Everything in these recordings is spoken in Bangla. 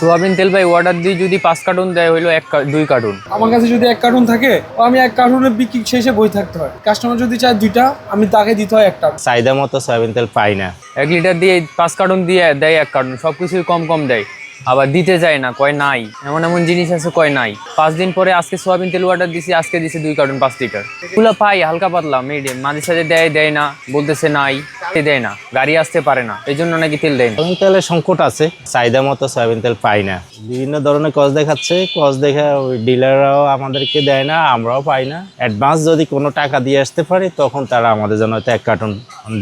সোয়াবিন তেল ভাই অর্ডার দিয়ে যদি 5 কার্টুন দেয় হইলো 2 কার্টুন। আমার কাছে যদি 1 কার্টুন থাকে আমি 1 কার্টুনের বিক্রি শেষে বই থাকতে হয়। কাস্টমার যদি চায় 2টা আমি তাকে দিতে হয় 1টা। চাহিদা মতো সয়াবিন তেল পাই না। 1 লিটার দিয়ে 5 কার্টুন দিয়ে দেয় 1 কার্টুন, সবকিছুই কম কম দেয়, আবার দিতে যায় না, কয় নাই। এমন এমন জিনিস আছে কয় নাই। 5 দিন পরে আজকে সোয়াবিন তেল অর্ডার দিছি, আজকে দিছে 2 কার্টুন 5 লিটার। এগুলো পাই হালকা পাতলা মিডিয়াম, মাঝে সাঝে দেয় না, বলতেছে নাই, দেয় না, গাড়ি আসতে পারে না, এই জন্য নাকি তেল দেয় না। সয়াবিন তেলের সংকট আছে, চাহিদা মতো সয়াবিন তেল পাই না। বিভিন্ন ধরনের কজ দেখাচ্ছে, কজ দেখে ওই ডিলাররাও আমাদেরকে দেয় না, আমরাও পাই না। অ্যাডভান্স যদি কোনো টাকা দিয়ে আসতে পারি তখন তারা আমাদের জন্য হয়তো 1 কার্টুন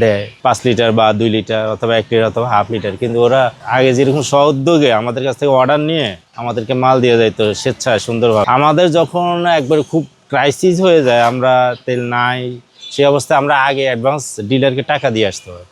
দেয়, 5 লিটার বা 2 লিটার অথবা 1 লিটার অথবা হাফ লিটার। কিন্তু ওরা আগে যেরকম সউদ্যোগে আমাদের কাছ থেকে অর্ডার নিয়ে আমাদেরকে মাল দিয়ে যাইতো স্বেচ্ছায় সুন্দরভাবে। আমাদের যখন একবার খুব ক্রাইসিস হয়ে যায়, আমরা তেল নাই, সেই অবস্থায় আমরা আগে অ্যাডভান্স ডিলারকে টাকা দিয়ে আসতে হয়।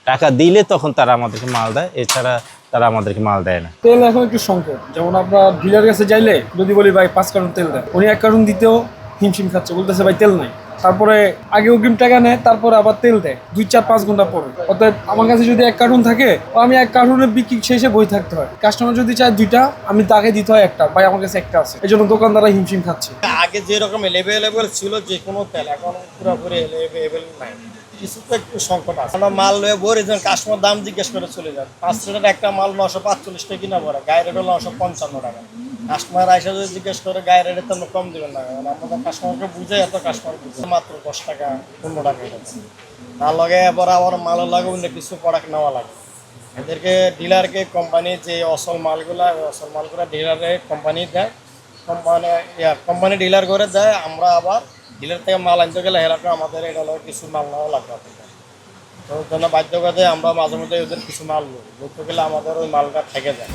টাকা দিলে তখন তারা আমাদেরকে মাল দেয়, এছাড়া তারা আমাদেরকে মাল দেয় না। তেল এখন একটু সংকট। যেমন আপনার ডিলার কাছে যাইলে যদি বলি ভাই 5 কার্টুন তেল দেয়, উনি 1 কার্টুন দিতেও হিমশিম খাচ্ছে, বলতেছে ভাই তেল নাই। তারপরে আগে অগ্রিম টাকা নেয়, তারপরে আবার তেল দেয় 2-4-5 ঘন্টা পরে। অতএব আমার কাছে যদি 1 কার্টুন থাকে আমি 1 কার্টুনের বিক্রি শেষে বই থাকতে হয়। কাস্টমার যদি চায় 2টা আমি তাকে দিতে হয় 1টা। ভাই আমার কাছে 1টা আছে, এই জন্য দোকানদাররা হিমশিম খাচ্ছে। আগে যেরকম এভেলেবেল ছিল যে কোনো তেল, এখন পুরোপুরি এভেলেবেল নাই। কিছু তো একটু সংকট আছে। আমরা মাল লয়ে ভরে যখন কাস্টমার দাম জিজ্ঞেস করে চলে যান, 5 লিটার একটা মাল 945 টাকা কিনা পড়ে, গায়ে রেট হলো 955 টাকা। কাস্টমার আইসা যদি জিজ্ঞেস করে গায়ে রেটে তো কম দেবেন না, কারণ আমাদের কাস্টমারকে বুঝে, এত কাস্টমার বুঝে মাত্র 10 টাকা 15 টাকা এটা। তার লগে এবার আবার মালের লাগে অন্য কিছু প্রোডাক্ট নেওয়া লাগে। এদেরকে ডিলারকে কোম্পানি যে অসল মালগুলা ডিলারে কোম্পানি দেয়, কোম্পানি ডিলার করে দেয়। আমরা আবার ডিলার থেকে মাল আনতে গেলে এরকম আমাদের এটা লাগে কিছু মাল নেওয়া লাগবে। তো জন্য বাধ্য করে আমরা মাঝে মধ্যে ওদের কিছু মাল বলতে গেলে আমাদের ওই মালটা থেকে যায়।